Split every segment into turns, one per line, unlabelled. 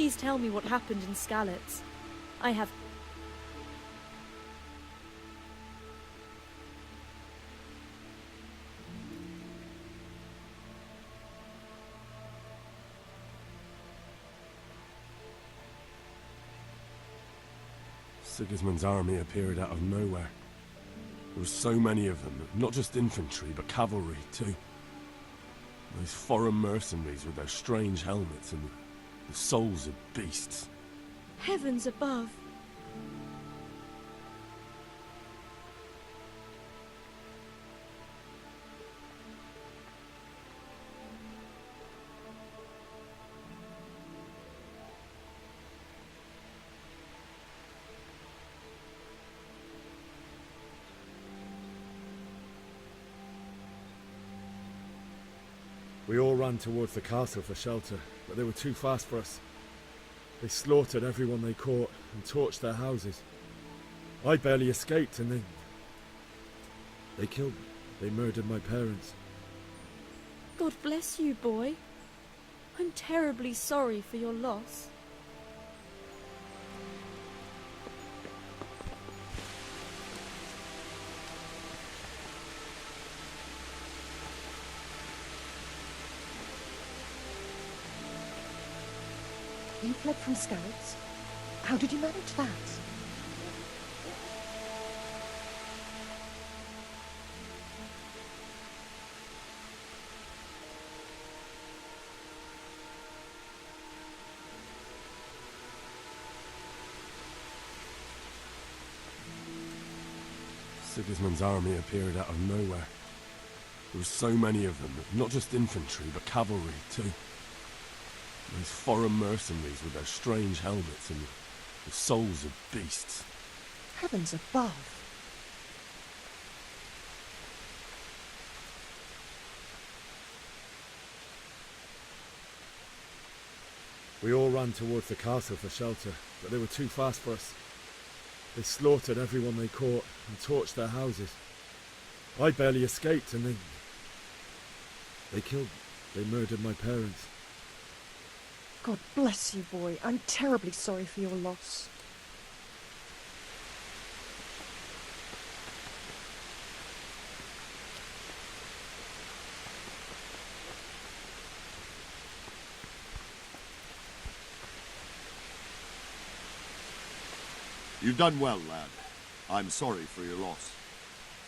Please tell me what happened in Skalitz. I have...
Sigismund's army appeared out of nowhere. There were so many of them, not just infantry, but cavalry, too. Those foreign mercenaries with their strange helmets and the souls of beasts.
Heavens above!
We all ran towards the castle for shelter, but they were too fast for us. They slaughtered everyone they caught and torched their houses. I barely escaped and they killed me. They murdered my parents.
God bless you, boy. I'm terribly sorry for your loss.
You fled from Skalitz? How did you manage that?
Sigismund's army appeared out of nowhere. There were so many of them, not just infantry, but cavalry, too. Those foreign mercenaries with their strange helmets and the souls of beasts.
Heavens above!
We all ran towards the castle for shelter, but they were too fast for us. They slaughtered everyone they caught and torched their houses. I barely escaped and they killed me. They murdered my parents.
God bless you, boy. I'm terribly sorry for your loss.
You've done well, lad. I'm sorry for your loss.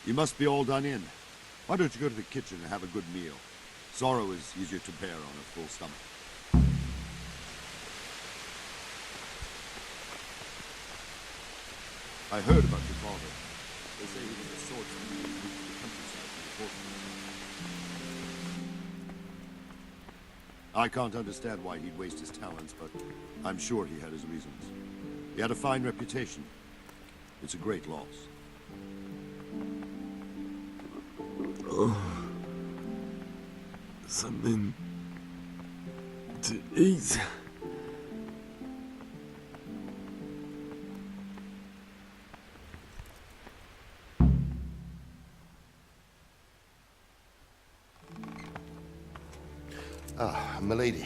You must be all done in. Why don't you go to the kitchen and have a good meal? Sorrow is easier to bear on a full stomach. I heard about your father. They say he was a swordsman who moved to the countryside for the fortune. I can't understand why he'd waste his talents, but I'm sure he had his reasons. He had a fine reputation. It's a great loss.
Oh. Something to eat.
Ah, milady.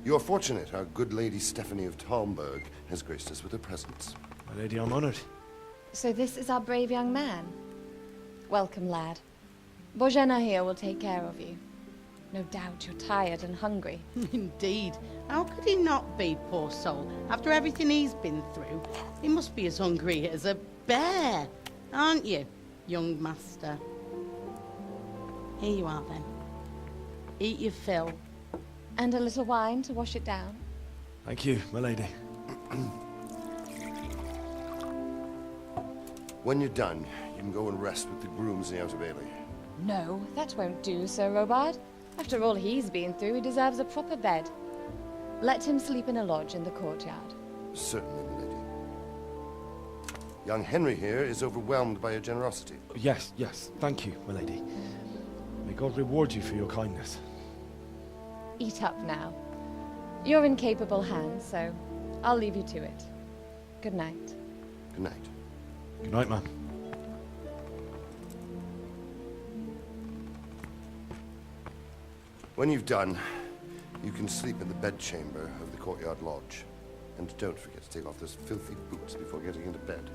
You are fortunate our good lady Stephanie of Talmberg has graced us with her presence.
My lady, I'm honored.
So this is our brave young man. Welcome, lad. Bozhena here will take care of you. No doubt you're tired and hungry.
Indeed. How could he not be, poor soul? After everything he's been through, he must be as hungry as a bear. Aren't you, young master? Here you are, then. Eat your fill.
And a little wine to wash it down.
Thank you, my lady.
When you're done, you can go and rest with the grooms in the Outer Bailey.
No, that won't do, Sir Robard. After all he's been through, he deserves a proper bed. Let him sleep in a lodge in the courtyard.
Certainly, milady. Young Henry here is overwhelmed by your generosity.
Yes, yes. Thank you, my lady. May God reward you for your kindness.
Eat up now. You're in capable hands, so I'll leave you to it. Good night.
Good night.
Good night, ma'am.
When you've done, You can sleep in the bedchamber of the courtyard lodge. And don't forget to take off those filthy boots before getting into bed.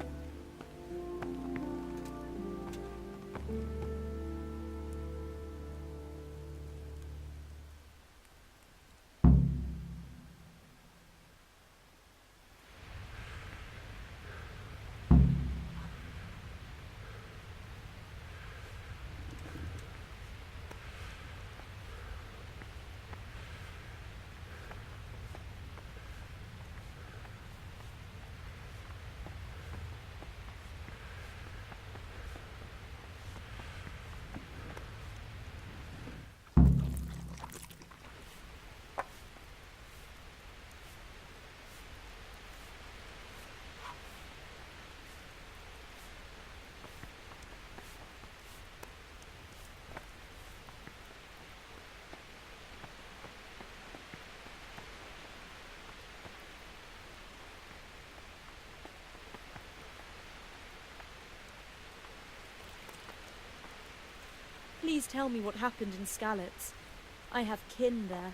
Please tell me what happened in Skalitz. I have kin there.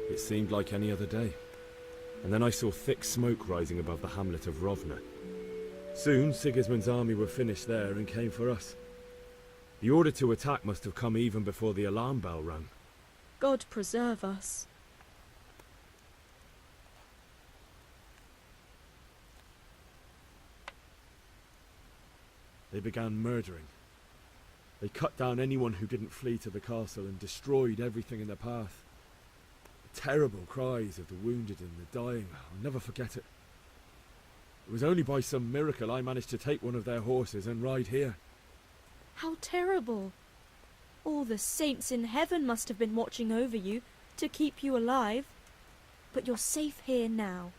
It seemed like any other day. And then I saw thick smoke rising above the hamlet of Rovna. Soon, Sigismund's army were finished there and came for us. The order to attack must have come even before the alarm bell rang.
God preserve us.
They began murdering. They cut down anyone who didn't flee to the castle and destroyed everything in their path. The terrible cries of the wounded and the dying, I'll never forget it. It was only by some miracle I managed to take one of their horses and ride here.
How terrible. All the saints in heaven must have been watching over you to keep you alive. But you're safe here now.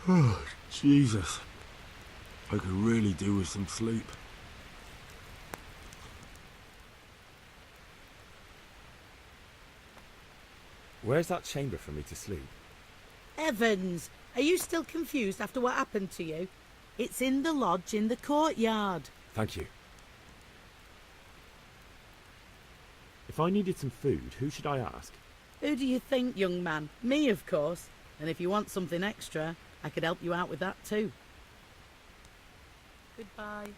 Oh, Jesus. I could really do with some sleep.
Where's that chamber for me to sleep?
Evans, are you still confused after what happened to you? It's in the lodge in the courtyard.
Thank you. If I needed some food, who should I ask?
Who do you think, young man? Me, of course. And if you want something extra, I could help you out with that too. Goodbye.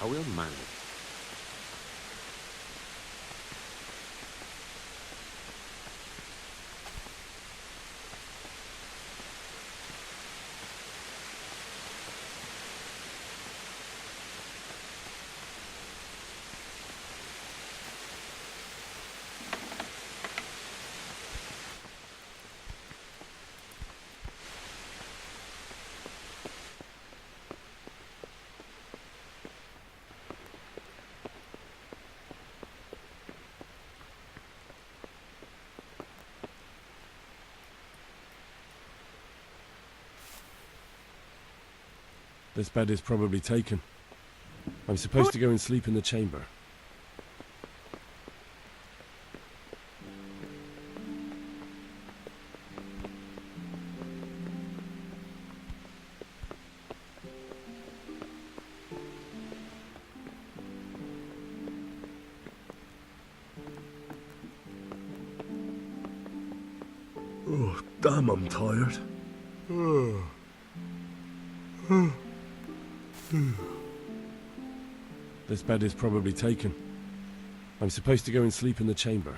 Are we on man?
This bed is probably taken. I'm supposed to go and sleep in the chamber.
Oh, damn, I'm tired.
This bed is probably taken. I'm supposed to go and sleep in the chamber.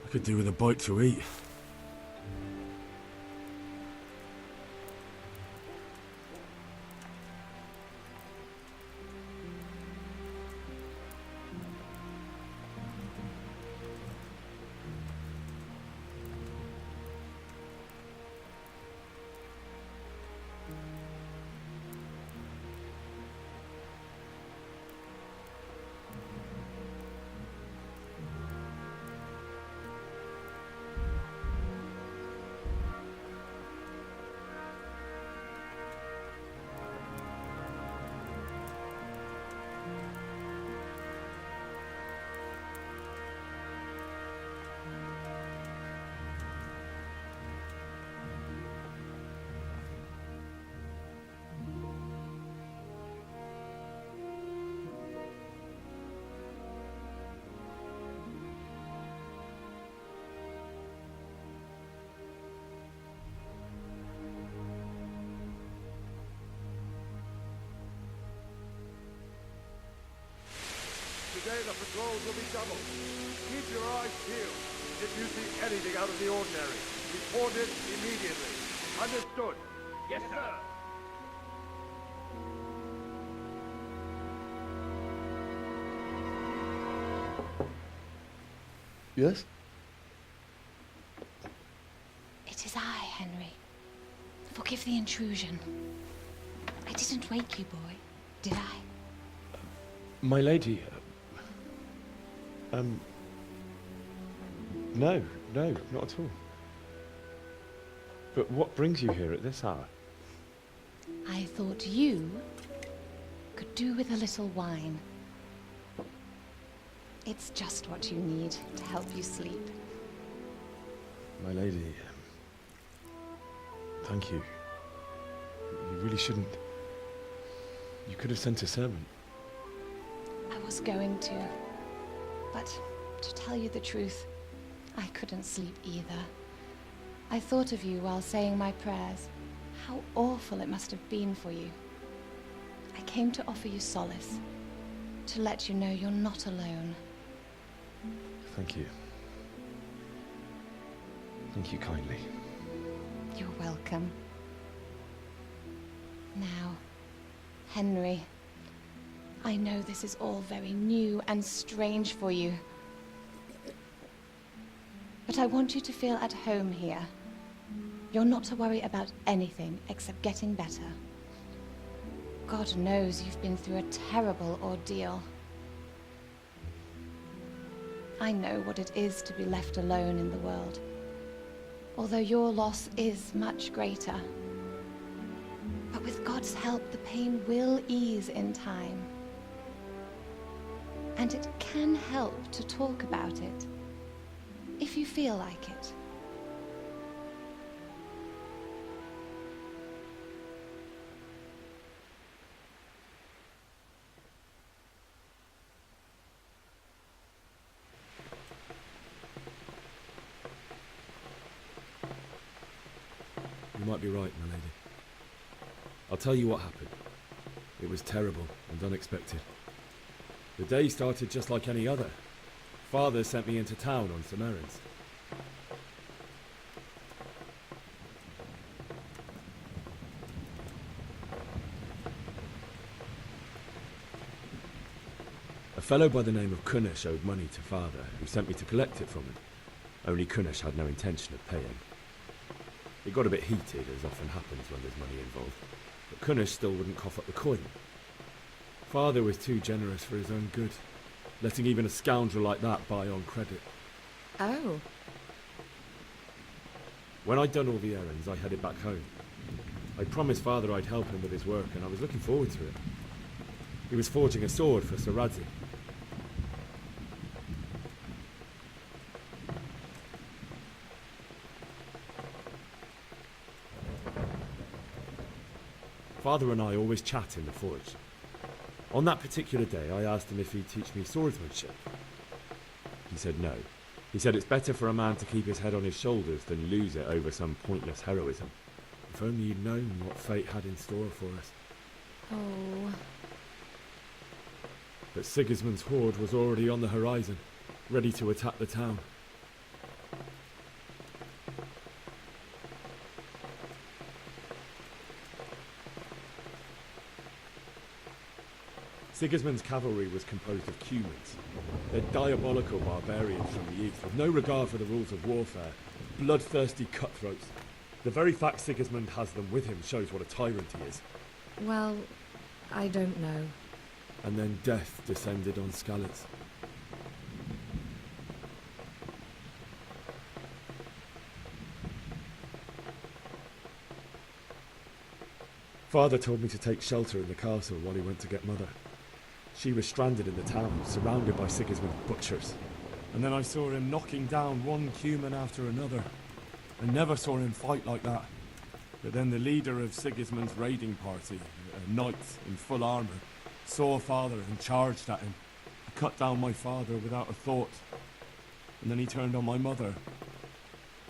I could do with a bite to eat.
Today the patrols will be doubled. Keep your eyes peeled. If you see anything out of the ordinary, report it immediately. Understood? Yes, sir.
Yes?
It is I, Henry. Forgive the intrusion. I didn't wake you, boy, did I?
My lady, no, not at all. But what brings you here at this hour?
I thought you could do with a little wine. It's just what you need to help you sleep.
My lady, thank you. You really shouldn't. You could have sent a servant.
I was going to, but to tell you the truth, I couldn't sleep either. I thought of you while saying my prayers. How awful it must have been for you. I came to offer you solace, to let you know you're not alone.
Thank you. Thank you kindly.
You're welcome. Now, Henry, I know this is all very new and strange for you, but I want you to feel at home here. You're not to worry about anything except getting better. God knows you've been through a terrible ordeal. I know what it is to be left alone in the world, although your loss is much greater. But with God's help, the pain will ease in time. And it can help to talk about it, if you feel like it.
You might be right, my lady. I'll tell you what happened. It was terrible and unexpected. The day started just like any other. Father sent me into town on some errands. A fellow by the name of Kunnish owed money to Father, who sent me to collect it from him. Only Kunnish had no intention of paying. It got a bit heated, as often happens when there's money involved, but Kunnish still wouldn't cough up the coin. Father was too generous for his own good, letting even a scoundrel like that buy on credit.
Oh.
When I'd done all the errands, I headed back home. I promised Father I'd help him with his work, and I was looking forward to it. He was forging a sword for Sir Radzi. Father and I always chat in the forge. On that particular day, I asked him if he'd teach me swordsmanship. He said no. He said it's better for a man to keep his head on his shoulders than lose it over some pointless heroism. If only you'd known what fate had in store for us.
Oh.
But Sigismund's horde was already on the horizon, ready to attack the town. Sigismund's cavalry was composed of Cumans. They're diabolical barbarians from the east, with no regard for the rules of warfare, bloodthirsty cutthroats. The very fact Sigismund has them with him shows what a tyrant he is.
Well, I don't know.
And then death descended on Skalitz. Father told me to take shelter in the castle while he went to get Mother. She was stranded in the town, surrounded by Sigismund's butchers. And then I saw him knocking down one Cuman after another. I never saw him fight like that. But then the leader of Sigismund's raiding party, a knight in full armour, saw Father and charged at him. He cut down my father without a thought. And then he turned on my mother.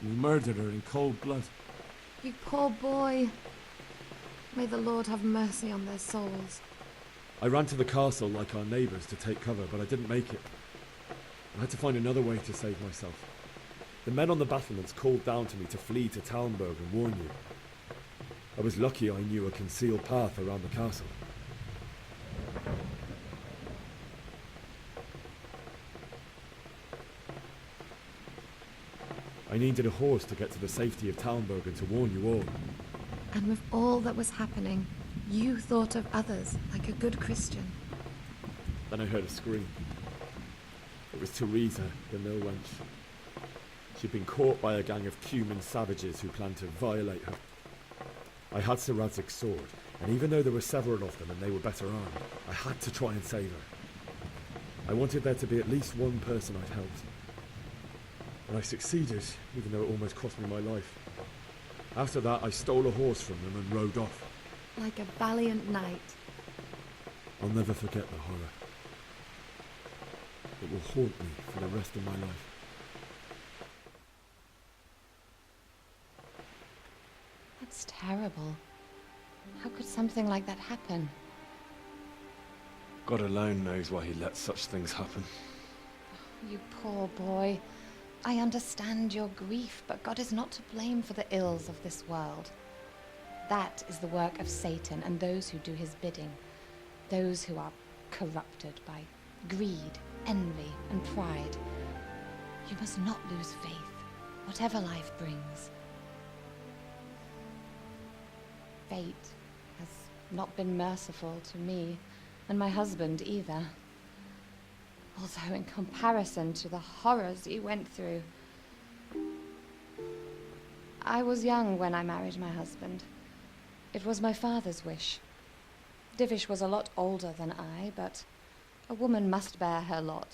And he murdered her in cold blood.
You poor boy. May the Lord have mercy on their souls.
I ran to the castle like our neighbours to take cover, but I didn't make it. I had to find another way to save myself. The men on the battlements called down to me to flee to Talmberg and warn you. I was lucky I knew a concealed path around the castle. I needed a horse to get to the safety of Talmberg and to warn you all.
And with all that was happening, you thought of others like a good Christian.
Then I heard a scream. It was Teresa, the mill wench. She'd been caught by a gang of Cuman savages who planned to violate her. I had Sir Radzig's sword. And even though there were several of them and they were better armed, I had to try and save her. I wanted there to be at least one person I'd helped. And I succeeded, even though it almost cost me my life. After that, I stole a horse from them and rode off.
Like a valiant knight.
I'll never forget the horror. It will haunt me for the rest of my life.
That's terrible. How could something like that happen?
God alone knows why he lets such things happen.
You poor boy. I understand your grief, but God is not to blame for the ills of this world. That is the work of Satan and those who do his bidding. Those who are corrupted by greed, envy, and pride. You must not lose faith, whatever life brings. Fate has not been merciful to me, and my husband either. Although in comparison to the horrors he went through. I was young when I married my husband. It was my father's wish. Divish was a lot older than I, but a woman must bear her lot.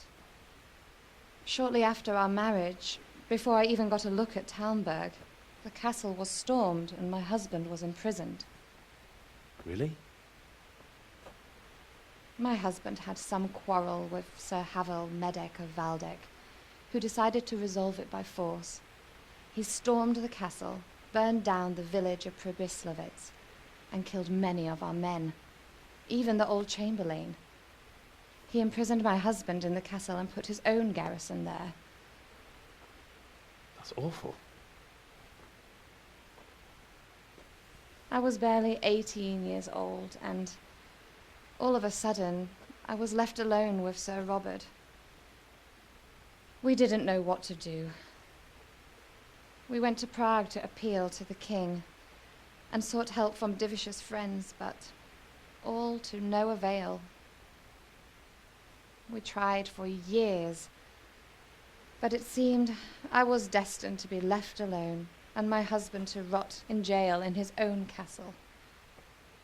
Shortly after our marriage, before I even got a look at Talmberg, the castle was stormed and my husband was imprisoned.
Really?
My husband had some quarrel with Sir Havel Medek of Valdek, who decided to resolve it by force. He stormed the castle, burned down the village of Pribyslavitz, and killed many of our men, even the old chamberlain. He imprisoned my husband in the castle and put his own garrison there.
That's awful.
I was barely 18 years old, and all of a sudden, I was left alone with Sir Robert. We didn't know what to do. We went to Prague to appeal to the king, and sought help from Divish's friends, but all to no avail. We tried for years, but it seemed I was destined to be left alone, and my husband to rot in jail in his own castle.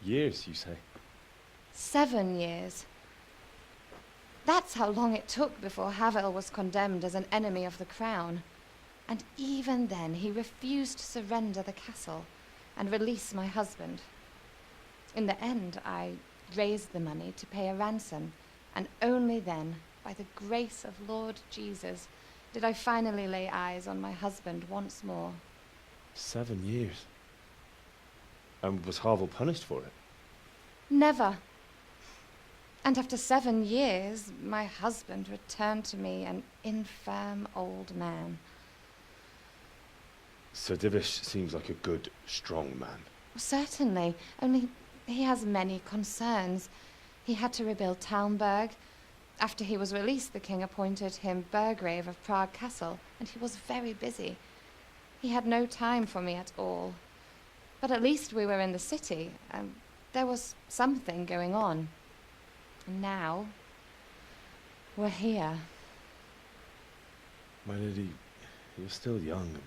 Years, you say?
7 years. That's how long it took before Havel was condemned as an enemy of the crown. And even then he refused to surrender the castle and release my husband. In the end, I raised the money to pay a ransom, and only then, by the grace of Lord Jesus, did I finally lay eyes on my husband once more.
7 years? And was Havel punished for it?
Never. And after 7 years, my husband returned to me an infirm old man.
Sir Divish seems like a good, strong man.
Certainly, only he has many concerns. He had to rebuild Talmberg. After he was released, the king appointed him Burgrave of Prague Castle, and he was very busy. He had no time for me at all. But at least we were in the city, and there was something going on. And now, we're here.
My lady, you're still young and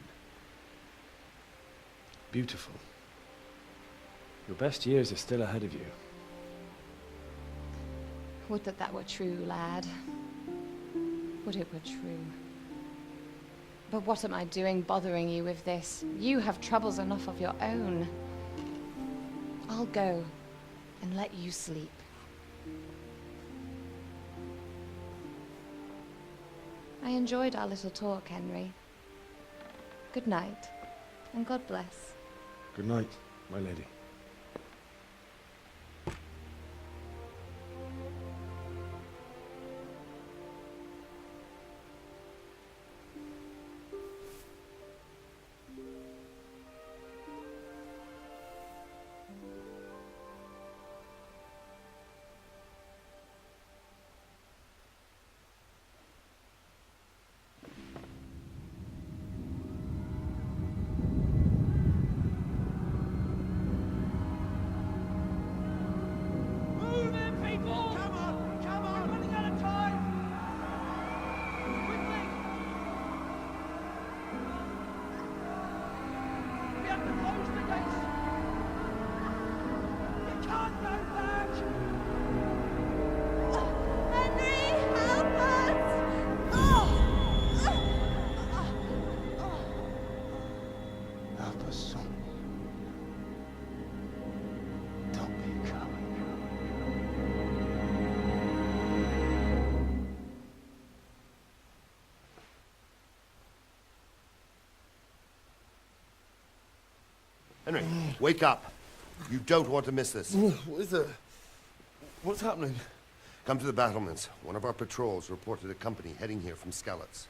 beautiful. Your best years are still ahead of you.
Would that that were true, lad. Would it were true. But what am I doing bothering you with this? You have troubles enough of your own. I'll go and let you sleep. I enjoyed our little talk, Henry. Good night, and God bless.
Good night, my lady.
Henry, wake up. You don't want to miss this.
What is it? What's happening?
Come to the battlements. One of our patrols reported a company heading here from Skalitz.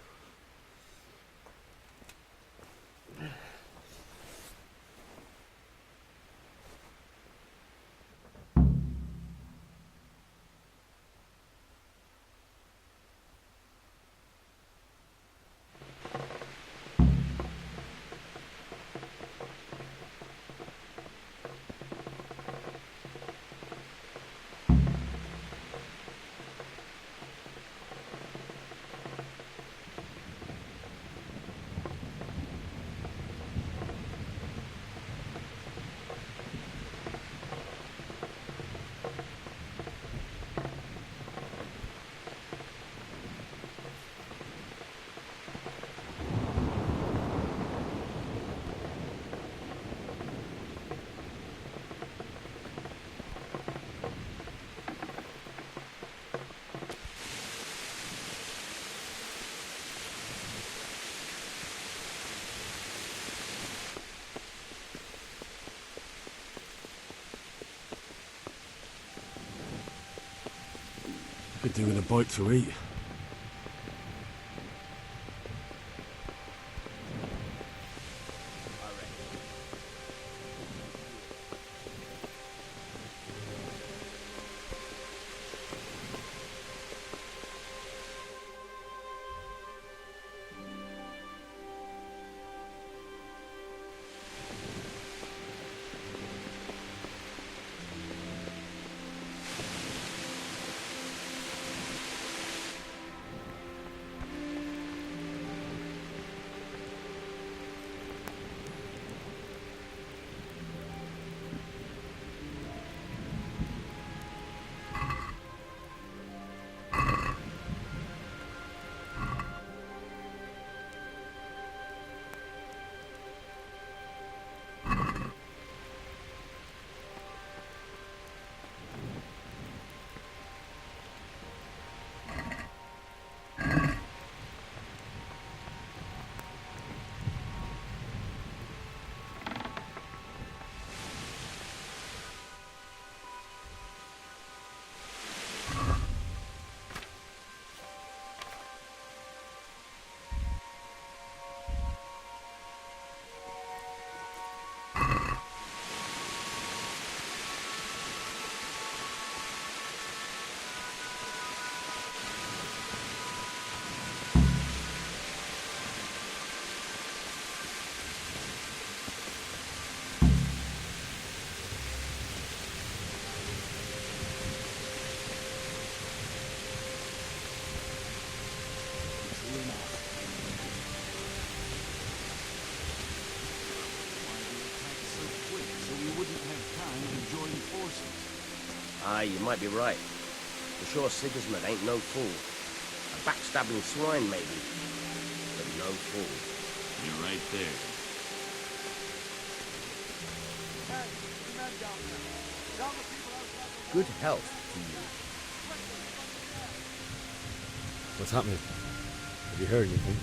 Could do with a bite to eat.
Aye, you might be right. For sure Sigismund ain't no fool. A backstabbing swine, maybe, but no fool.
You're right there.
Good health to you.
What's happening? Have you heard anything?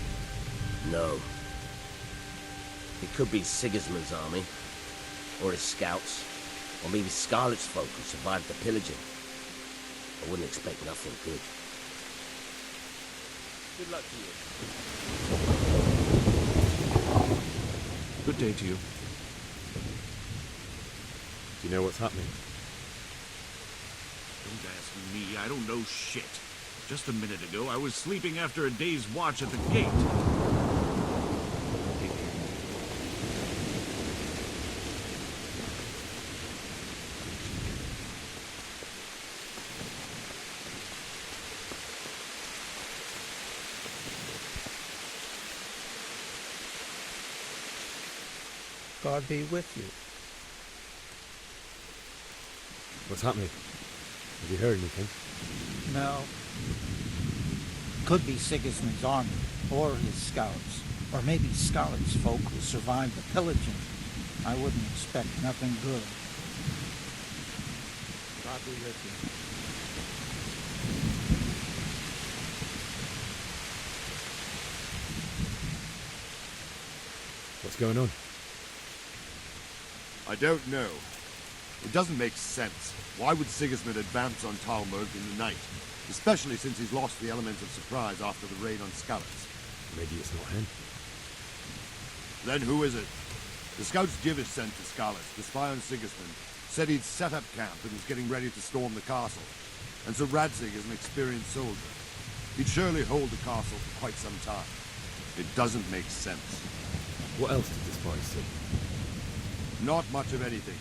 No. It could be Sigismund's army, or his scouts, or maybe Scarlet's folk who survived the pillaging. I wouldn't expect nothing good.
Good luck to you.
Good day to you.
Do you know what's happening?
Don't ask me, I don't know shit. Just a minute ago, I was sleeping after a day's watch at the gate.
God be with you.
What's happening? Have you heard anything?
No. Could be Sigismund's army, or his scouts, or maybe Scarlet's folk who survived the pillaging. I wouldn't expect nothing good. God be with you.
What's going on?
I don't know. It doesn't make sense. Why would Sigismund advance on Talmberg in the night? Especially since he's lost the element of surprise after the raid on Skalitz.
Maybe it's not him.
Then who is it? The scouts Divish sent to Skalitz to spy on Sigismund said he'd set up camp and was getting ready to storm the castle. And so Radzig is an experienced soldier. He'd surely hold the castle for quite some time. It doesn't make sense.
What else did the spies see?
Not much of anything.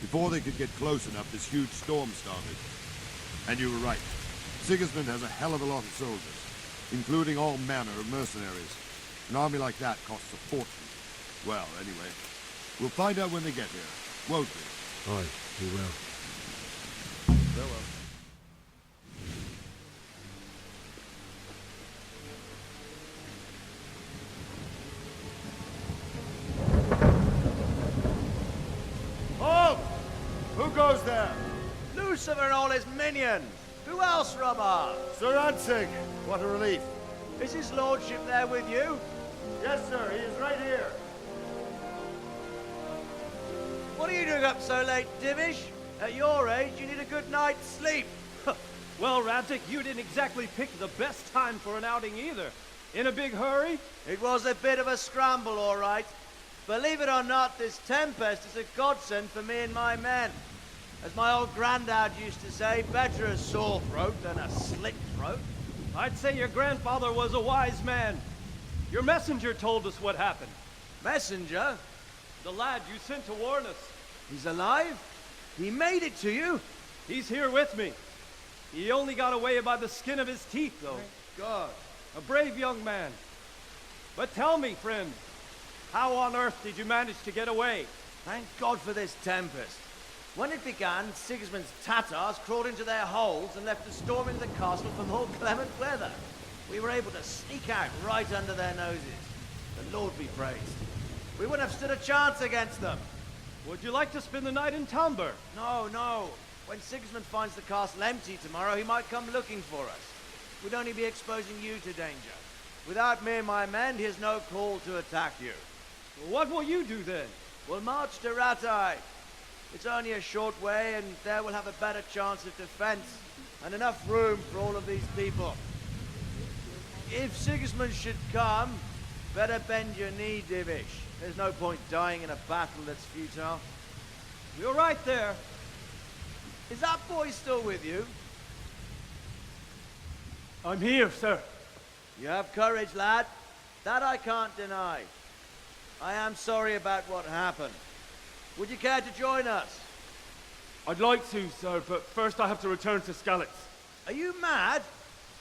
Before they could get close enough, this huge storm started. And you were right. Sigismund has a hell of a lot of soldiers, including all manner of mercenaries. An army like that costs a fortune. Well, anyway, we'll find out when they get here, won't we?
Aye, we will.
Farewell.
Halt! Who goes there?
Lucifer and all his minions. Who else, Robber?
Sir Radzig. What a relief.
Is his lordship there with you?
Yes, sir. He is right here.
What are you doing up so late, Divish? At your age, you need a good night's sleep.
Well, Radzig, you didn't exactly pick the best time for an outing either. In a big hurry?
It was a bit of a scramble, all right. Believe it or not, this tempest is a godsend for me and my men. As my old granddad used to say, better a sore throat than a slit throat.
I'd say your grandfather was a wise man. Your messenger told us what happened.
Messenger?
The lad you sent to warn us.
He's alive? He made it to you?
He's here with me. He only got away by the skin of his teeth, though.
Thank God.
A brave young man. But tell me, friend, how on earth did you manage to get away?
Thank God for this tempest. When it began, Sigismund's Tatars crawled into their holes and left us storming the castle for more clement weather. We were able to sneak out right under their noses. The Lord be praised. We wouldn't have stood a chance against them.
Would you like to spend the night in Talmberg?
No, no. When Sigismund finds the castle empty tomorrow, he might come looking for us. We'd only be exposing you to danger. Without me and my men, he has no call to attack you.
Well, what will you do then?
We'll march to Ratai. It's only a short way, and there we'll have a better chance of defense, and enough room for all of these people. If Sigismund should come, better bend your knee, Divish. There's no point dying in a battle that's futile.
You're right there.
Is that boy still with you?
I'm here, sir.
You have courage, lad. That I can't deny. I am sorry about what happened. Would you care to join us?
I'd like to, sir, but first I have to return to Skalitz.
Are you mad?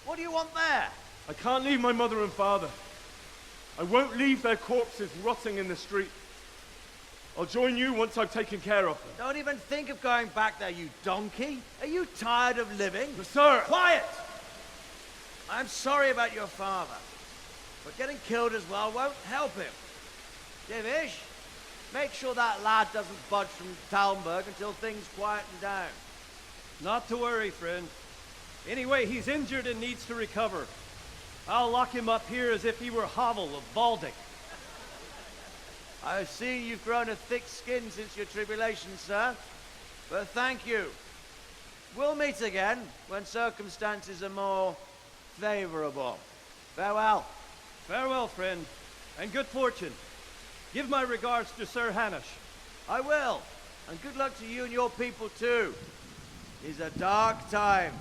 What do you want there?
I can't leave my mother and father. I won't leave their corpses rotting in the street. I'll join you once I've taken care of them.
Don't even think of going back there, you donkey. Are you tired of living?
But sir!
Quiet! I'm sorry about your father, but getting killed as well won't help him. Divish, make sure that lad doesn't budge from Talmberg until things quieten down.
Not to worry, friend. Anyway, he's injured and needs to recover. I'll lock him up here as if he were Havel of Baldic.
I've seen you've grown a thick skin since your tribulation, sir. But thank you. We'll meet again when circumstances are more favorable. Farewell.
Farewell, friend, and good fortune. Give my regards to Sir Hanush.
I will, and good luck to you and your people too. These are dark times.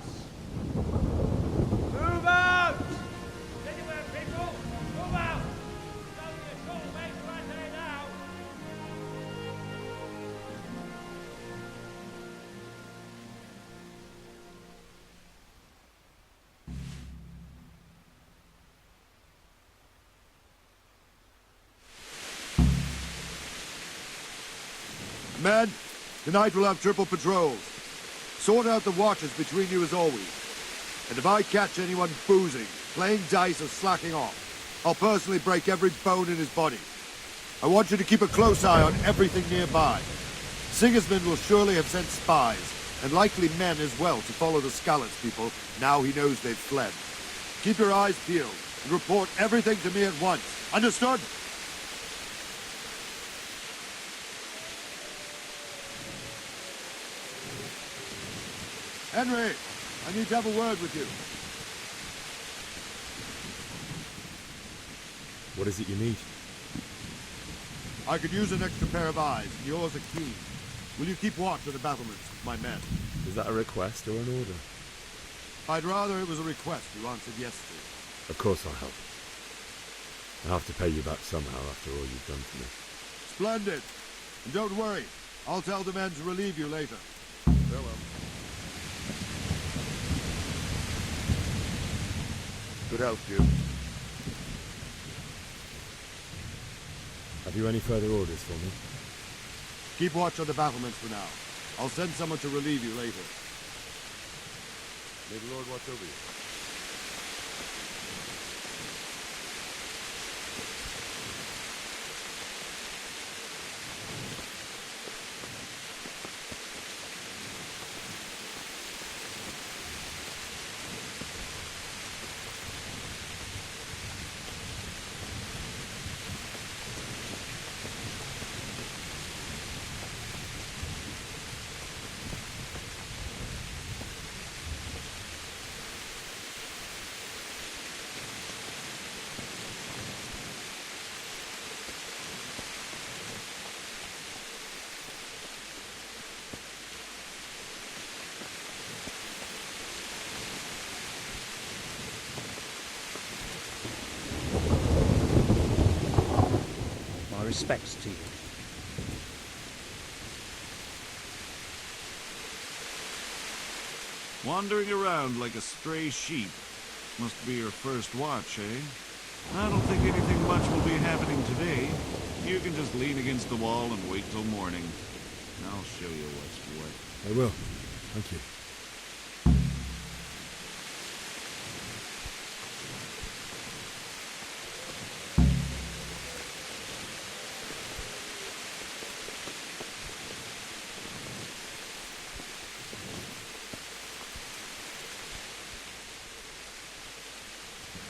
Move out!
Anywhere, people! Move out! Don't be a soul make right there now!
Men, tonight we'll have triple patrols. Sort out the watches between you as always. And if I catch anyone boozing, playing dice or slacking off, I'll personally break every bone in his body. I want you to keep a close eye on everything nearby. Sigismund will surely have sent spies, and likely men as well, to follow the Skalitz people now he knows they've fled. Keep your eyes peeled, and report everything to me at once. Understood? Henry, I need to have a word with you.
What is it you need?
I could use an extra pair of eyes, and yours are keen. Will you keep watch of the battlements with my men?
Is that a request or an order?
I'd rather it was a request you answered yes to.
Of course I'll help. I'll have to pay you back somehow after all you've done for me.
Splendid. And don't worry, I'll tell the men to relieve you later.
Farewell.
Good health, you.
Have you any further orders for me?
Keep watch on the battlements for now. I'll send someone to relieve you later.
May the Lord watch over you.
Respects to you.
Wandering around like a stray sheep. Must be your first watch, eh? I don't think anything much will be happening today. You can just lean against the wall and wait till morning. I'll show you what's what.
I will. Thank you.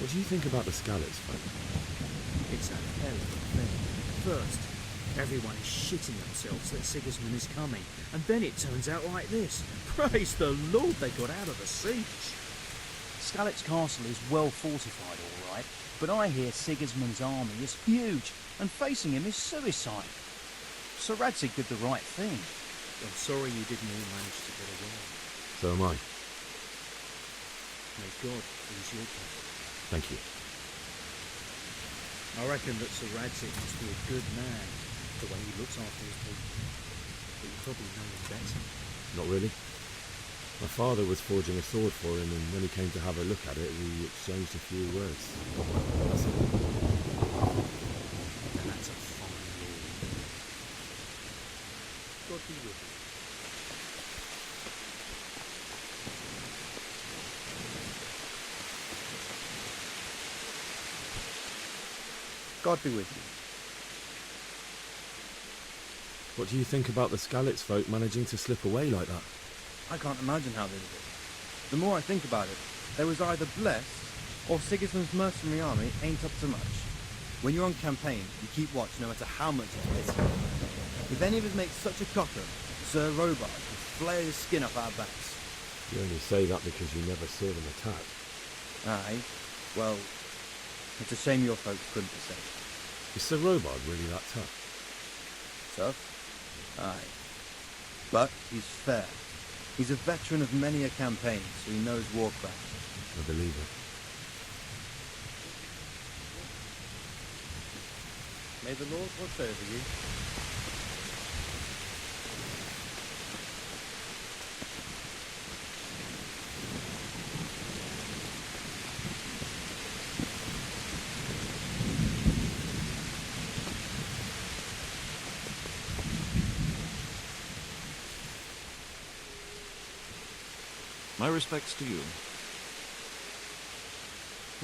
What do you think about the Scallops folk?
It's a hell of a thing. First, everyone is shitting themselves that Sigismund is coming, and then it turns out like this. Praise the Lord they got out of the siege.
Scallops Castle is well fortified, all right, but I hear Sigismund's army is huge, and facing him is suicide. Sir Radzig did the right thing.
I'm sorry you didn't all manage to get away.
So am I.
May God ease your pain.
Thank you.
I reckon that Sir Radzig must be a good man, the way he looks after his people. But you probably know him better.
Not really. My father was forging a sword for him, and when he came to have a look at it, we exchanged a few words. That's it.
That's a fine lord. God be with you.
God be with you.
What do you think about the Scallops folk managing to slip away like that?
I can't imagine how they did it. The more I think about it, they was either blessed, or Sigismund's mercenary army ain't up to much. When you're on campaign, you keep watch no matter how much it's pissing. If any of us make such a cocker, Sir Robard will flare his skin up our backs.
You only say that because you never saw them attack.
Aye, well, it's a shame your folks couldn't have saved.
Is Sir Robard really that tough?
Tough? Aye. But he's fair. He's a veteran of many a campaign, so he knows warcraft.
I believe it.
May the Lord watch over you.
My respects to you.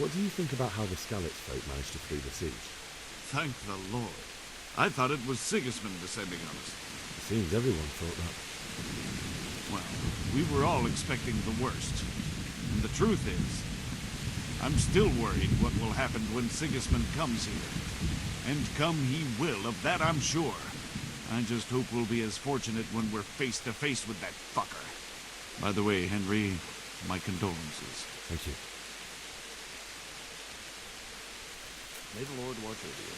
What do you think about how the Scallops folk managed to flee the siege?
Thank the Lord. I thought it was Sigismund descending on us.
It seems everyone thought that.
Well, we were all expecting the worst. And the truth is, I'm still worried what will happen when Sigismund comes here. And come he will, of that I'm sure. I just hope we'll be as fortunate when we're face to face with that fucker. By the way, Henry, my condolences.
Thank you.
May the Lord watch over you.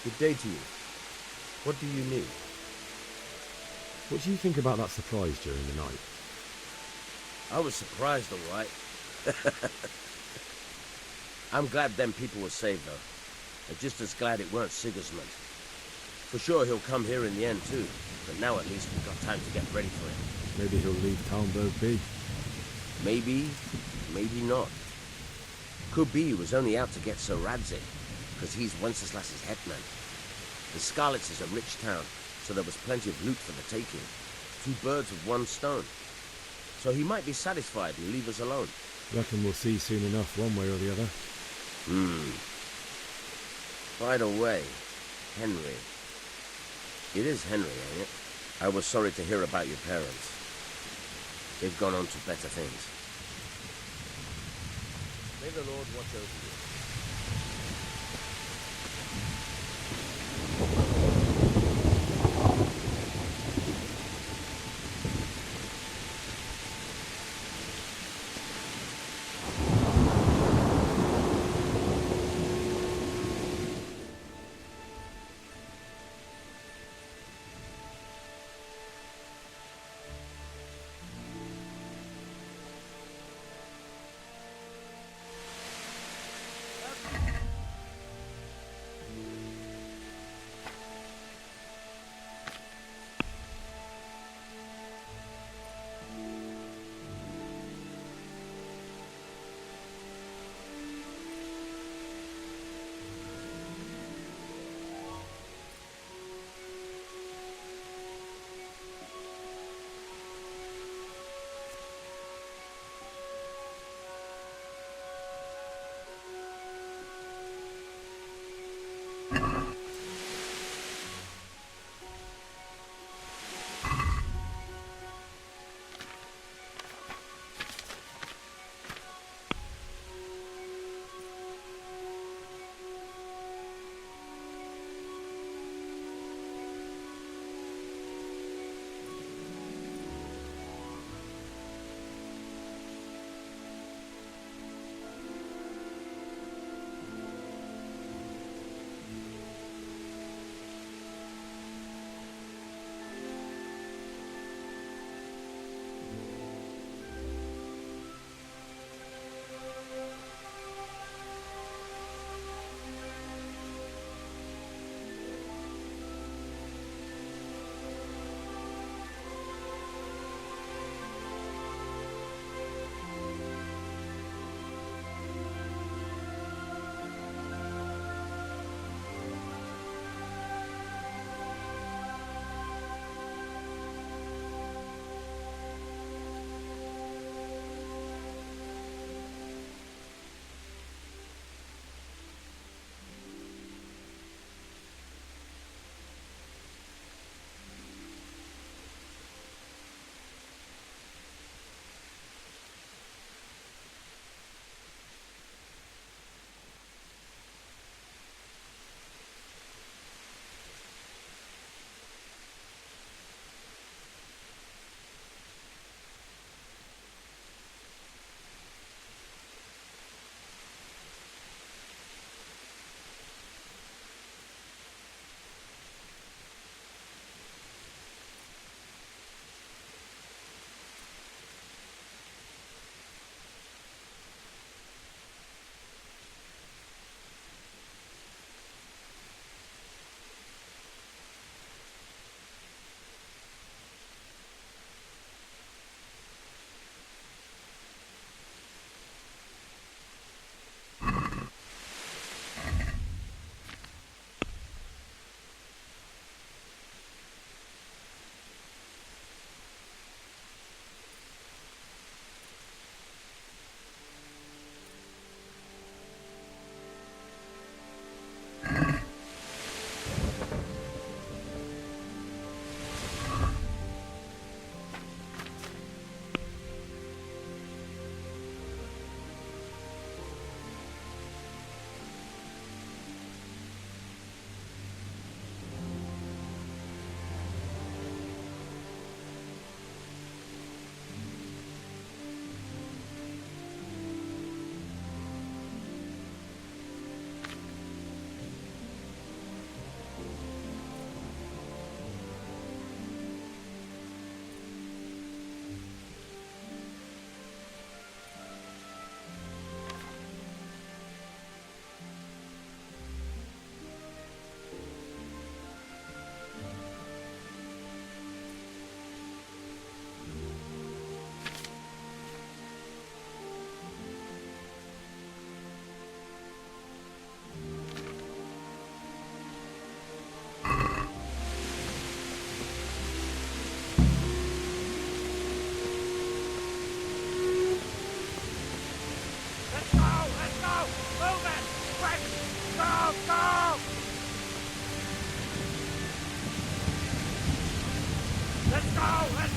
Good day to you. What do you need?
What do you think about that surprise during the night?
I was surprised, all right. I'm glad them people were saved, though. I'm just as glad it weren't Sigismund. For sure he'll come here in the end, too. But now at least we've got time to get ready for him.
Maybe he'll leave Talmberg be.
Maybe, maybe not. Could be he was only out to get Sir Radzig, because he's Wenceslas's headman. The Scarlets is a rich town, so there was plenty of loot for the taking. 2 birds with 1 stone. So he might be satisfied and leave us alone.
Reckon we'll see soon enough, one way or the other.
By the way, Henry. It is Henry, ain't it? I was sorry to hear about your parents. They've gone on to better things. May the Lord watch over you.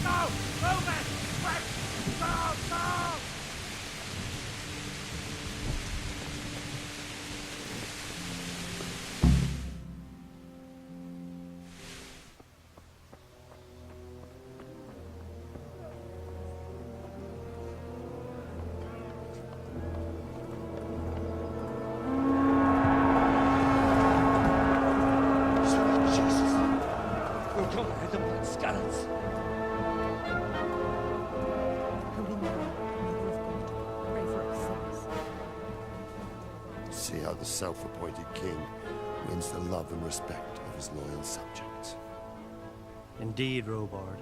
Go! Move it! Quick! Go! Go!
See how the self-appointed king wins the love and respect of his loyal subjects.
Indeed, Robard.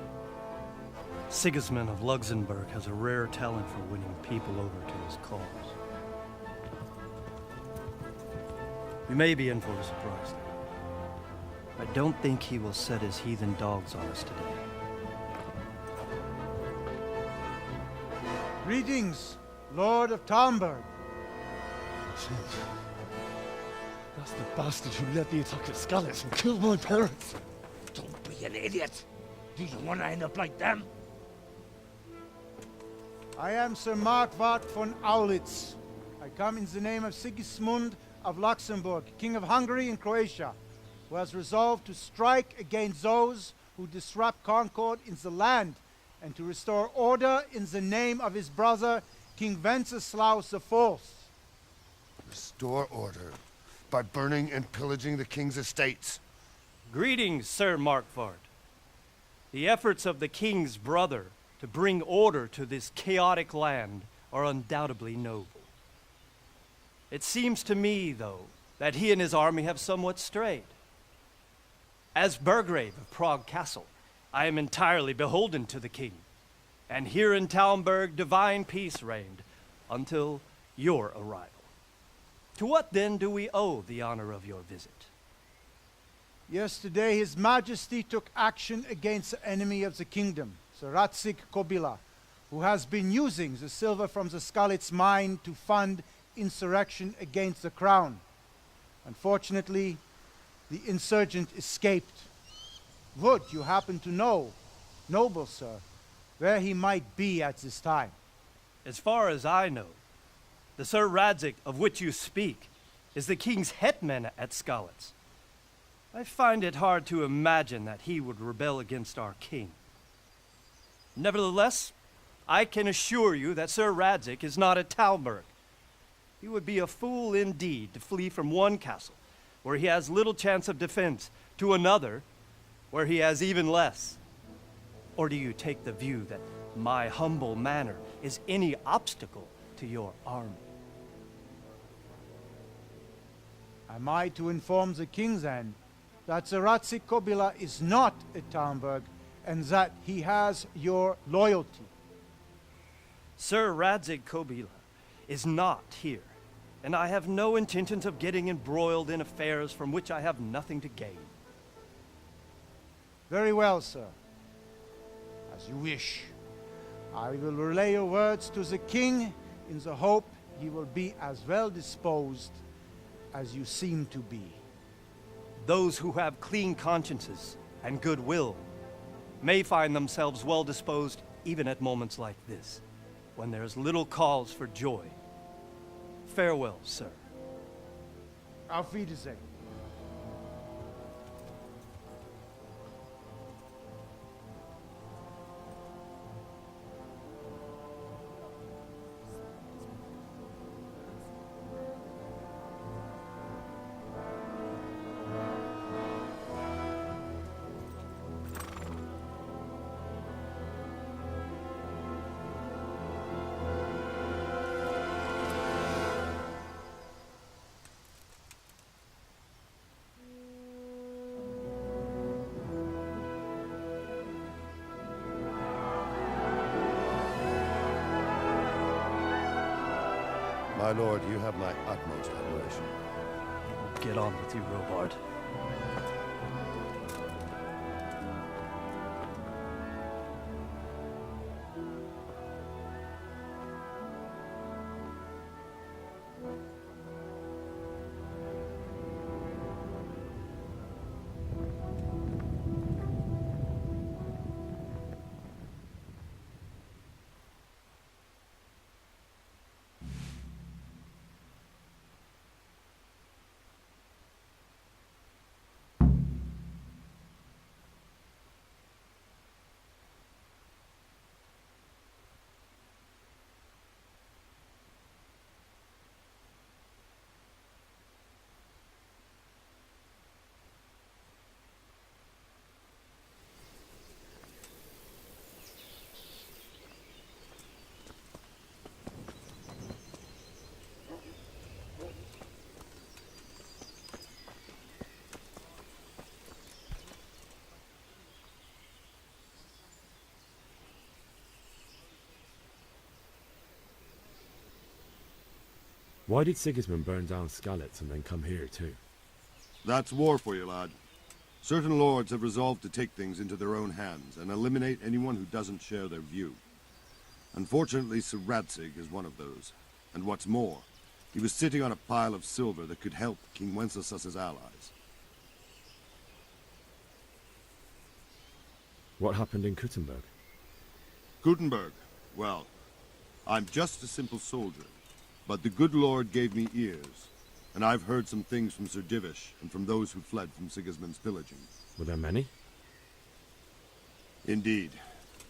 Sigismund of Luxembourg has a rare talent for winning people over to his cause. We may be in for a surprise, though. I don't think he will set his heathen dogs on us today.
Greetings, Lord of Talmberg.
That's the bastard who led the attack at Skalitz and killed my parents.
Don't be an idiot. Do you want to end up like them?
I am Sir Markwart von Aulitz. I come in the name of Sigismund of Luxembourg, King of Hungary and Croatia, who has resolved to strike against those who disrupt concord in the land and to restore order in the name of his brother, King Wenceslaus IV.
Restore order by burning and pillaging the king's estates.
Greetings, Sir Markwart. The efforts of the king's brother to bring order to this chaotic land are undoubtedly noble. It seems to me, though, that he and his army have somewhat strayed. As Burgrave of Prague Castle, I am entirely beholden to the king, and here in Talmberg divine peace reigned until your arrival. To what then do we owe the honor of your visit?
Yesterday, His Majesty took action against the enemy of the kingdom, Sir Radzig Kobyla, who has been using the silver from the Skalitz mine to fund insurrection against the crown. Unfortunately, the insurgent escaped. Would you happen to know, noble sir, where he might be at this time?
As far as I know, the Sir Radzig of which you speak is the king's hetman at Skalitz. I find it hard to imagine that he would rebel against our king. Nevertheless, I can assure you that Sir Radzig is not at Talmberg. He would be a fool indeed to flee from one castle, where he has little chance of defense, to another, where he has even less. Or do you take the view that my humble manner is any obstacle to your army?
Am I to inform the king then that Sir Radzig Kobyla is not at Talmberg and that he has your loyalty?
Sir Radzig Kobyla is not here, and I have no intentions of getting embroiled in affairs from which I have nothing to gain.
Very well, sir. As you wish. I will relay your words to the king in the hope he will be as well disposed as you seem to be.
Those who have clean consciences and goodwill may find themselves well disposed even at moments like this, when there is little cause for joy. Farewell, sir.
Auf Wiedersehen.
My lord, you have my utmost admiration.
Get on with you, Robard.
Why did Sigismund burn down Skalitz and then come here too?
That's war for you, lad. Certain lords have resolved to take things into their own hands and eliminate anyone who doesn't share their view. Unfortunately, Sir Radzig is one of those. And what's more, he was sitting on a pile of silver that could help King Wenceslas's allies.
What happened in Kuttenberg?
Gutenberg, well, I'm just a simple soldier, but the good Lord gave me ears, and I've heard some things from Sir Divish and from those who fled from Sigismund's pillaging.
Were there many?
Indeed,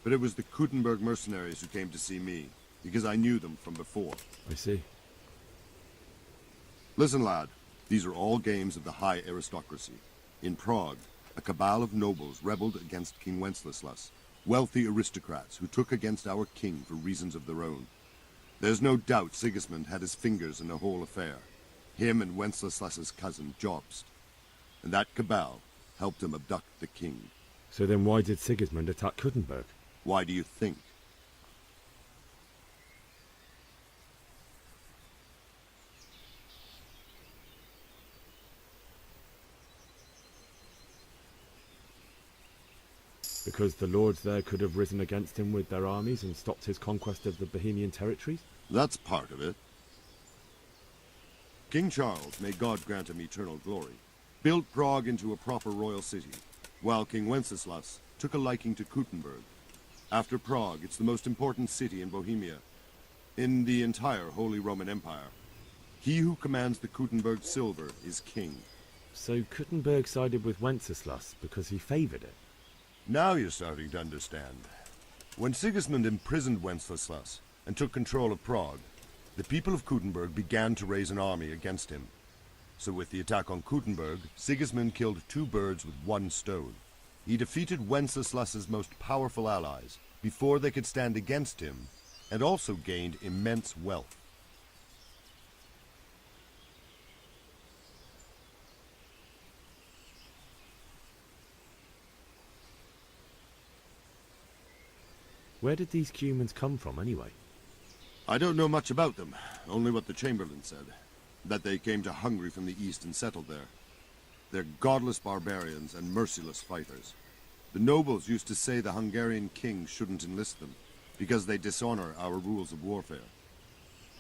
but it was the Kuttenberg mercenaries who came to see me, because I knew them from before.
I see.
Listen, lad, these are all games of the high aristocracy. In Prague, a cabal of nobles rebelled against King Wenceslas, wealthy aristocrats who took against our king for reasons of their own. There's no doubt Sigismund had his fingers in the whole affair. Him and Wenceslas's cousin, Jobst. And that cabal helped him abduct the king.
So then why did Sigismund attack Kuttenberg?
Why do you think?
Because the lords there could have risen against him with their armies and stopped his conquest of the Bohemian territories?
That's part of it. King Charles, may God grant him eternal glory, built Prague into a proper royal city, while King Wenceslas took a liking to Kuttenberg. After Prague, it's the most important city in Bohemia, in the entire Holy Roman Empire. He who commands the Kuttenberg silver is king.
So Kuttenberg sided with Wenceslas because he favoured it?
Now you're starting to understand. When Sigismund imprisoned Wenceslas and took control of Prague, the people of Kuttenberg began to raise an army against him. So with the attack on Kuttenberg, Sigismund killed two birds with one stone. He defeated Wenceslas's most powerful allies before they could stand against him, and also gained immense wealth.
Where did these Cumans come from, anyway?
I don't know much about them, only what the Chamberlain said. That they came to Hungary from the east and settled there. They're godless barbarians and merciless fighters. The nobles used to say the Hungarian king shouldn't enlist them, because they dishonor our rules of warfare.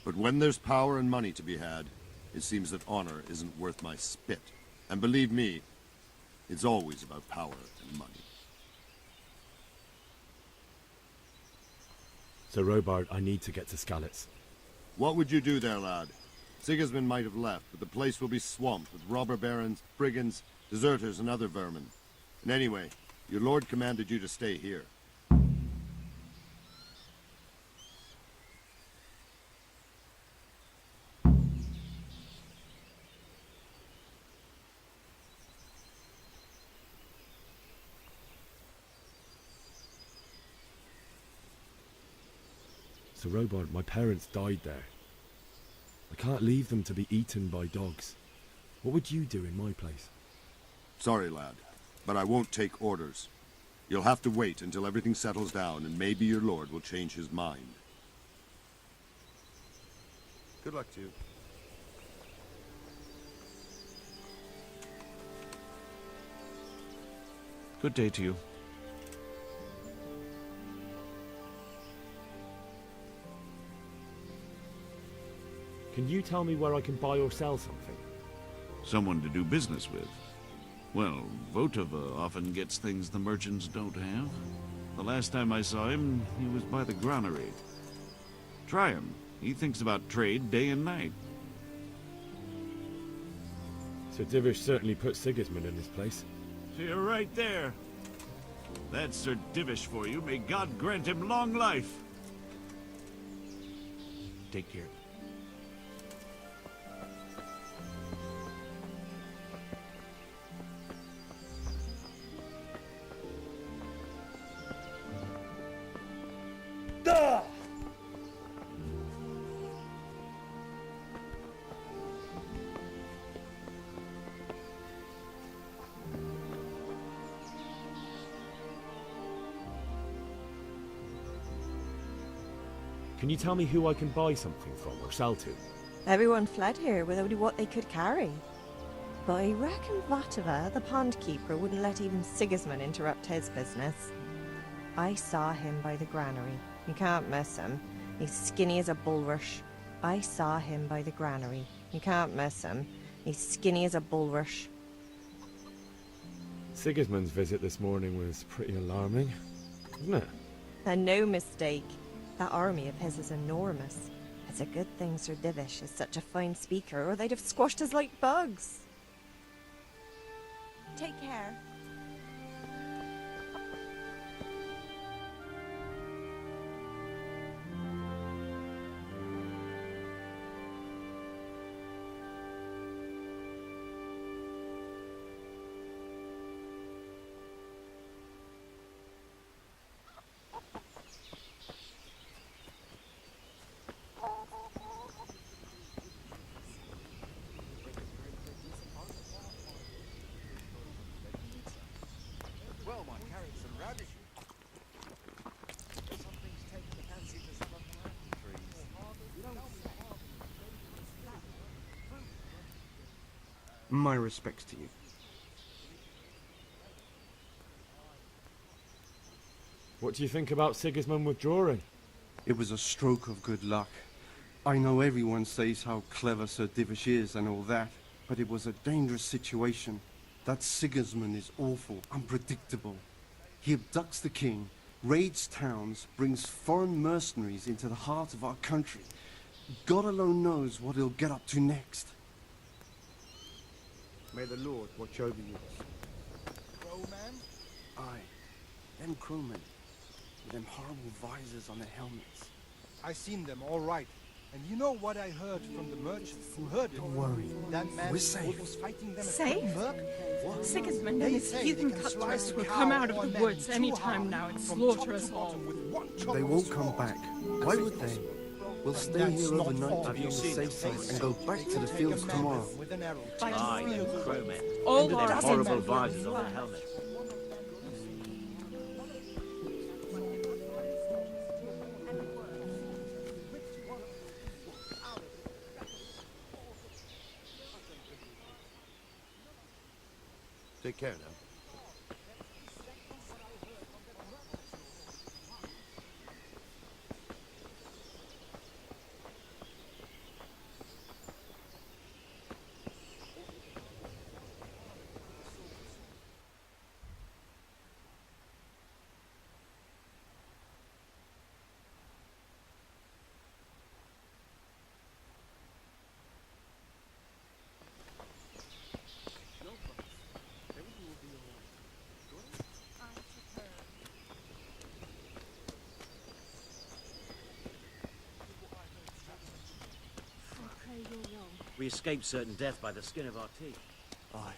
But when there's power and money to be had, it seems that honor isn't worth my spit. And believe me, it's always about power and money.
So Robard, I need to get to Skalitz.
What would you do there, lad? Sigismund might have left, but the place will be swamped with robber barons, brigands, deserters, and other vermin. And anyway, your lord commanded you to stay here.
So Robard, my parents died there. I can't leave them to be eaten by dogs. What would you do in my place?
Sorry, lad, but I won't take orders. You'll have to wait until everything settles down, and maybe your lord will change his mind. Good luck to you.
Good day to you.
Can you tell me where I can buy or sell something?
Someone to do business with. Well, Votova often gets things the merchants don't have. The last time I saw him, he was by the granary. Try him. He thinks about trade day and night.
Sir Divish certainly put Sigismund in his place.
You're right there. That's Sir Divish for you. May God grant him long life. Take care.
Can you tell me who I can buy something from or sell to?
Everyone fled here with only what they could carry. But I reckon Vatava, the pond keeper, wouldn't let even Sigismund interrupt his business. I saw him by the granary. You can't miss him. He's skinny as a bulrush. I saw him by the granary. You can't miss him. He's skinny as a bulrush.
Sigismund's visit this morning was pretty alarming, wasn't it?
And no mistake. That army of his is enormous. It's a good thing Sir Divish is such a fine speaker, or they'd have squashed us like bugs. Take care.
My respects to you.
What do you think about Sigismund withdrawing?
It was a stroke of good luck. I know everyone says how clever Sir Divish is and all that, but it was a dangerous situation. That Sigismund is awful, unpredictable. He abducts the king, raids towns, brings foreign mercenaries into the heart of our country. God alone knows what he'll get up to next. May the Lord watch over you.
Crowman?
Aye, them crowmen, with them horrible visors on their helmets.
I seen them, all right. And you know what I heard from the merchants who heard it?
Don't worry.
That man
We're safe.
was fighting them
Safe?
at Merc. What?
Sigismund
They
and his
say
heathen
they can slice
cutthroats
a
will
cow
come out of
or
the
man
woods
in
any
two
time
halves,
now and
from
slaughter
top to
us all.
bottom with one chop
They
of
won't
the
come
sword.
back. Why would they? We'll stay
That's
here
not
overnight
all.
to
Have
be
you
on the
seen
safe
them?
side and go back to the
Take a
fields
man
tomorrow.
with an arrow.
Aye, them crowmen.
All
And them
our
horrible
men
visors
will
on their
fly.
helmets.
Take care now.
We escaped certain death by the skin of our teeth.
Aye.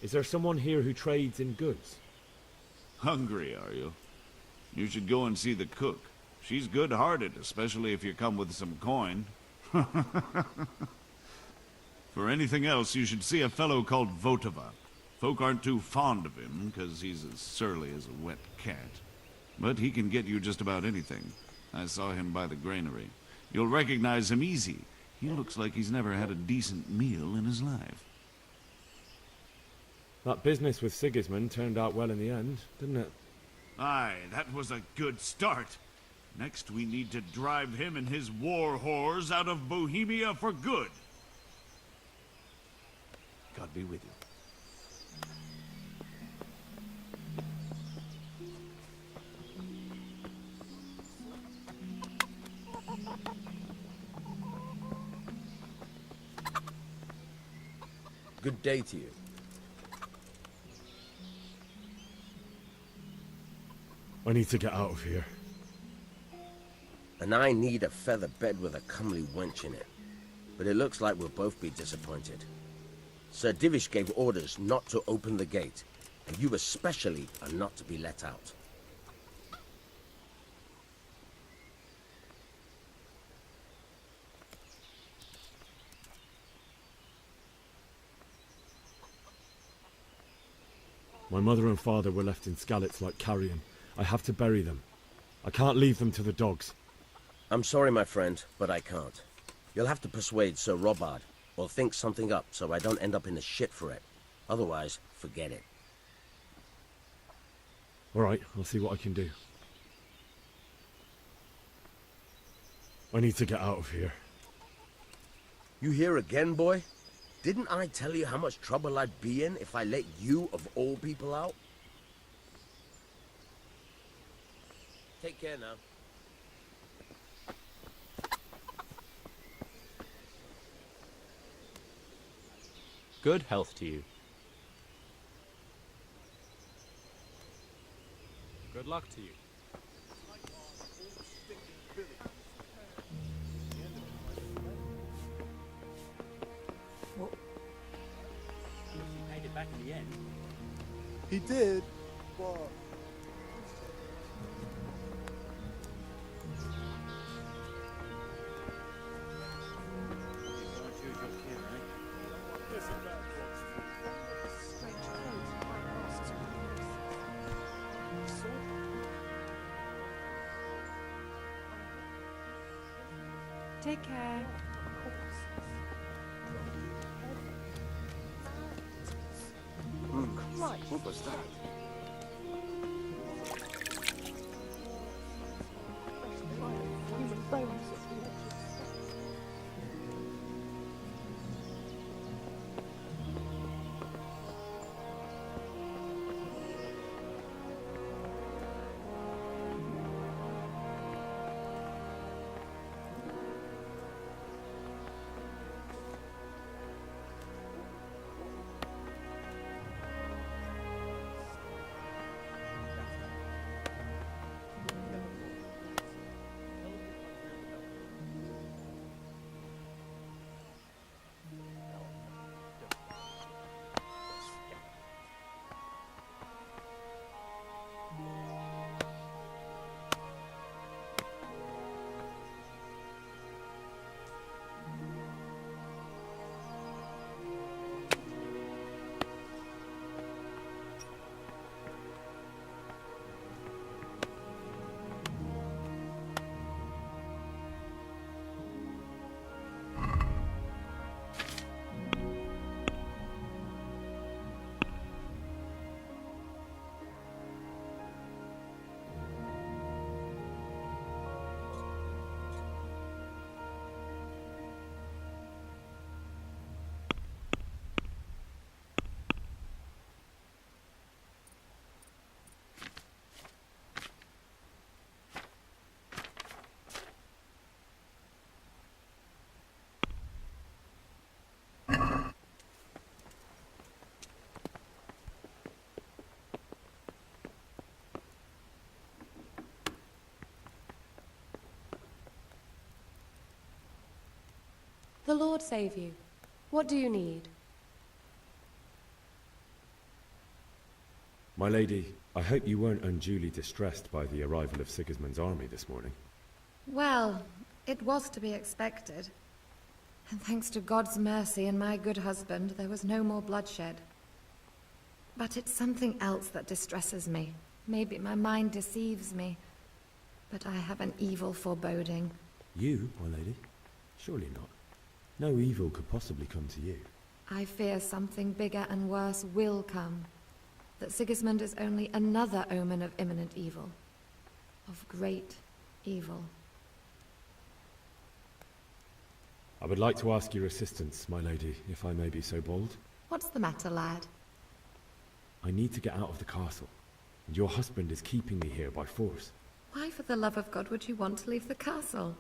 Is there someone here who trades in goods?
Hungry, are you? You should go and see the cook. She's good-hearted, especially if you come with some coin. For anything else, you should see a fellow called Votava. Folk aren't too fond of him, because he's as surly as a wet cat. But he can get you just about anything. I saw him by the granary. You'll recognize him easy. He looks like he's never had a decent meal in his life.
That business with Sigismund turned out well in the end, didn't it?
Aye, that was a good start. Next, we need to drive him and his war whores out of Bohemia for good.
God be with you.
Good day to you.
I need to get out of here.
And I need a feather bed with a comely wench in it. But it looks like we'll both be disappointed. Sir Divish gave orders not to open the gate, and you especially are not to be let out.
My mother and father were left in Skalitz like carrion. I have to bury them. I can't leave them to the dogs.
I'm sorry, my friend, but I can't. You'll have to persuade Sir Robard, or think something up so I don't end up in the shit for it. Otherwise, forget it.
All right, I'll see what I can do. I need to get out of here.
You here again, boy? Didn't I tell you how much trouble I'd be in if I let you, of all people, out? Take care now.
Good health to you. Good luck to you.
He paid it back in the end.
He did, but...
Take care.
What was that?
The Lord save you. What do you need?
My lady, I hope you weren't unduly distressed by the arrival of Sigismund's army this morning.
Well, it was to be expected. And thanks to God's mercy and my good husband, there was no more bloodshed. But it's something else that distresses me. Maybe my mind deceives me. But I have an evil foreboding.
You, my lady? Surely not. No evil could possibly come to you.
I fear something bigger and worse will come. That Sigismund is only another omen of imminent evil. Of great evil.
I would like to ask your assistance, my lady, if I may be so bold.
What's the matter, lad?
I need to get out of the castle, and your husband is keeping me here by force.
Why, for the love of God, would you want to leave the castle?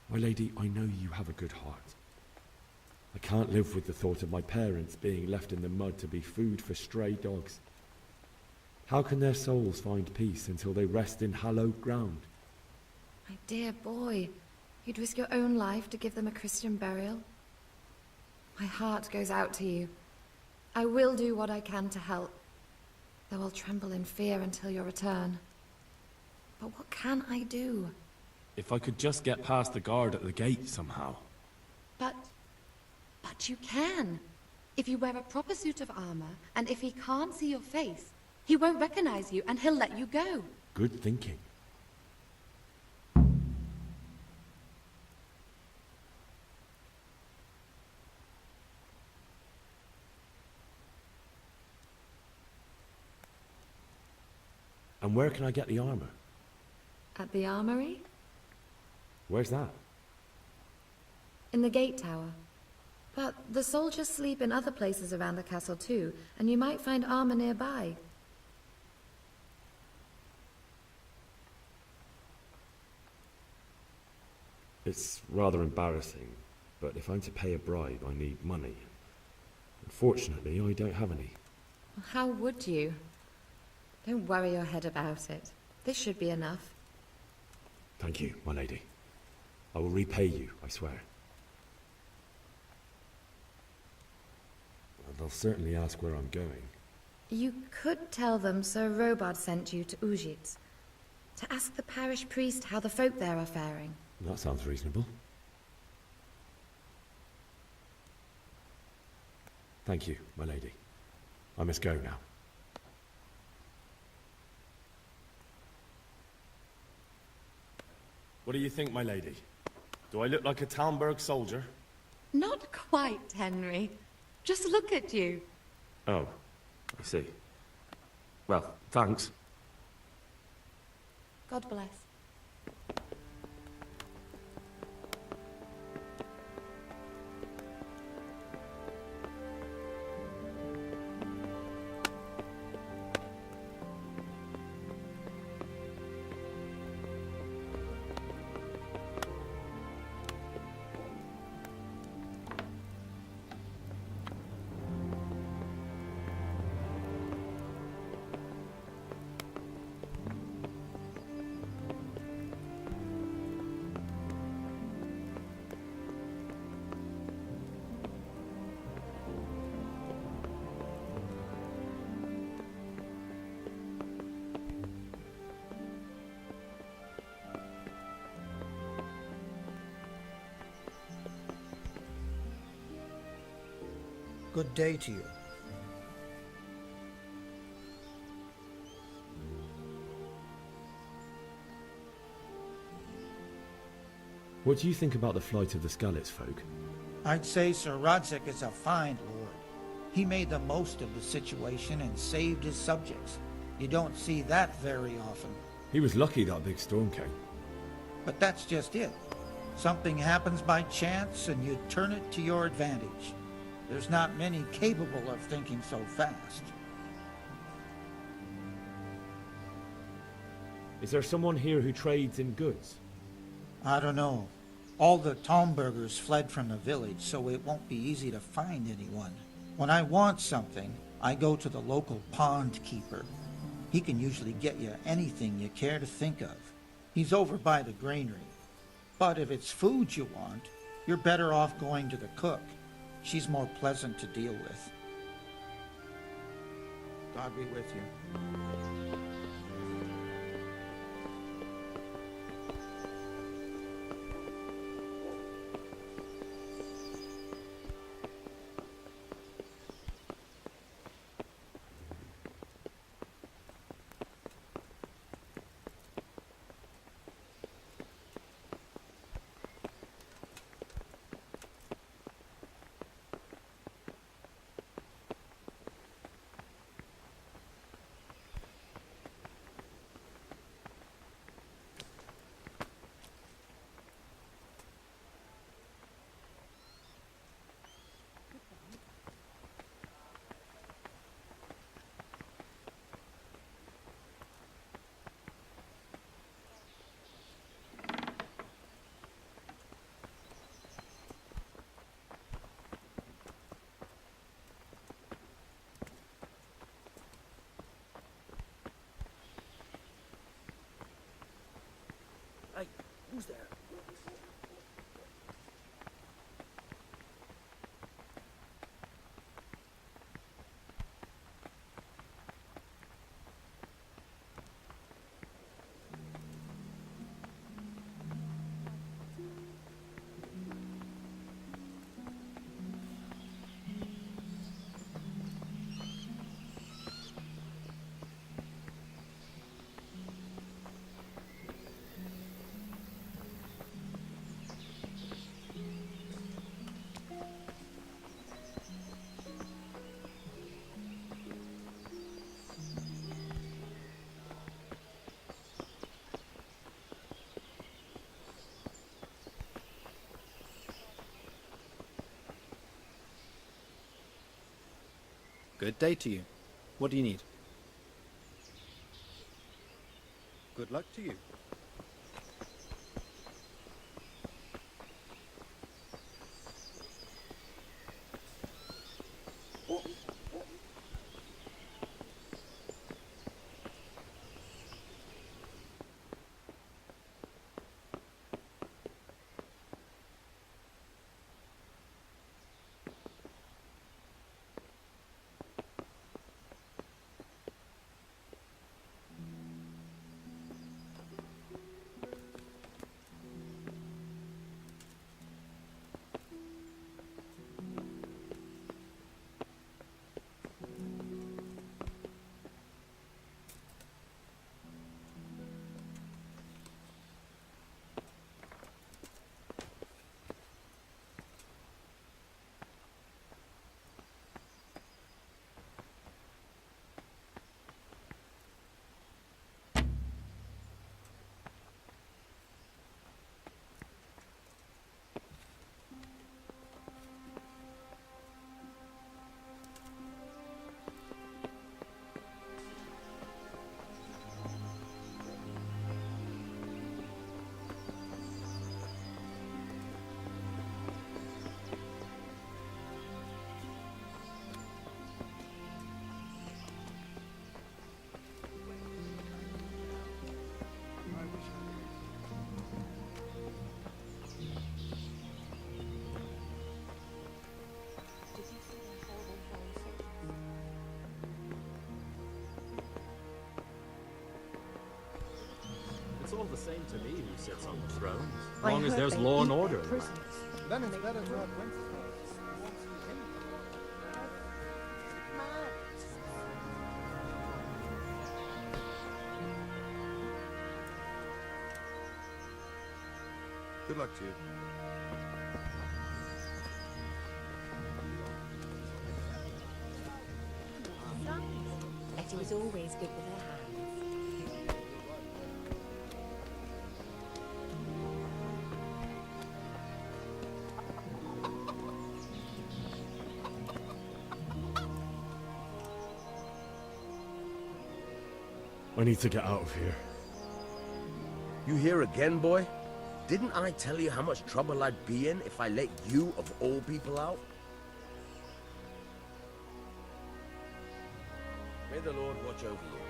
My lady, I know you have a good heart. I can't live with the thought of my parents being left in the mud to be food for stray dogs. How can their souls find peace until they rest in hallowed ground?
My dear boy, you'd risk your own life to give them a Christian burial? My heart goes out to you. I will do what I can to help, though I'll tremble in fear until your return. But what can I do?
If I could just get past the guard at the gate somehow.
But you can. If you wear a proper suit of armor, and if he can't see your face, he won't recognize you and he'll let you go.
Good thinking. And where can I get the armor?
At the armory?
Where's that?
In the gate tower. But the soldiers sleep in other places around the castle too, and you might find armor nearby.
It's rather embarrassing, but if I'm to pay a bribe, I need money. Unfortunately, I don't have any.
How would you? Don't worry your head about it. This should be enough.
Thank you, my lady. I will repay you, I swear. They'll certainly ask where I'm going.
You could tell them Sir Robard sent you to Ujitz, to ask the parish priest how the folk there are faring.
That sounds reasonable. Thank you, my lady. I must go now. What do you think, my lady? Do I look like a Talmberg soldier?
Not quite, Henry. Just look at you.
Oh, I see. Well, thanks.
God bless.
Good day to you.
What do you think about the flight of the Skalitz folk?
I'd say Sir Rodzik is a fine lord. He made the most of the situation and saved his subjects. You don't see that very often.
He was lucky that big storm came.
But that's just it. Something happens by chance and you turn it to your advantage. There's not many capable of thinking so fast.
Is there someone here who trades in goods?
I don't know. All the Talmbergers fled from the village, so it won't be easy to find anyone. When I want something, I go to the local pond keeper. He can usually get you anything you care to think of. He's over by the granary. But if it's food you want, you're better off going to the cook. She's more pleasant to deal with. God be with you.
Hey, who's there?
Good day to you. What do you need?
Good luck to you.
It's all the same to me who sits on the throne, as long as there's law and order.
Then it's better to have Wenceslao.
Good luck to you.
Etty was always good with her hands.
I need to get out of here.
You here again, boy? Didn't I tell you how much trouble I'd be in if I let you, of all people, out? May the Lord watch over you.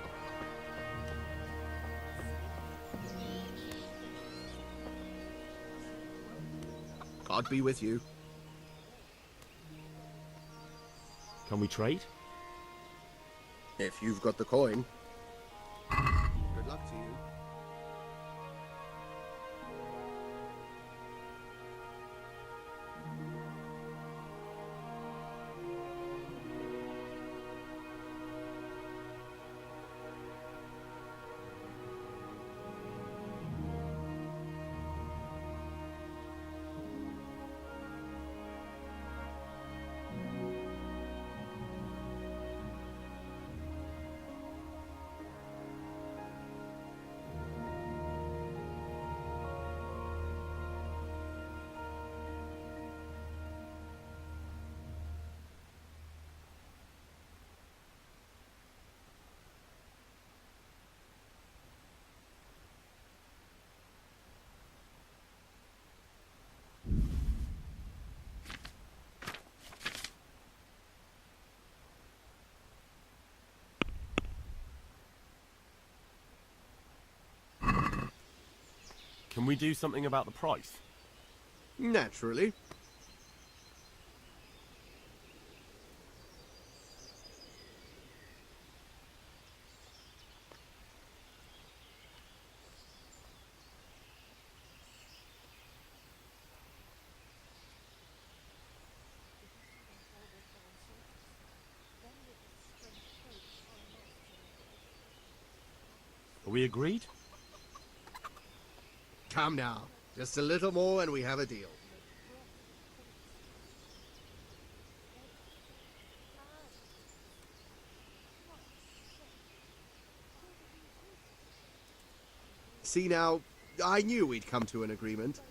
God be with you.
Can we trade?
If you've got the coin. Good luck to you.
Can we do something about the price?
Naturally.
Are we agreed?
Come now. Just a little more and we have a deal. See now, I knew we'd come to an agreement.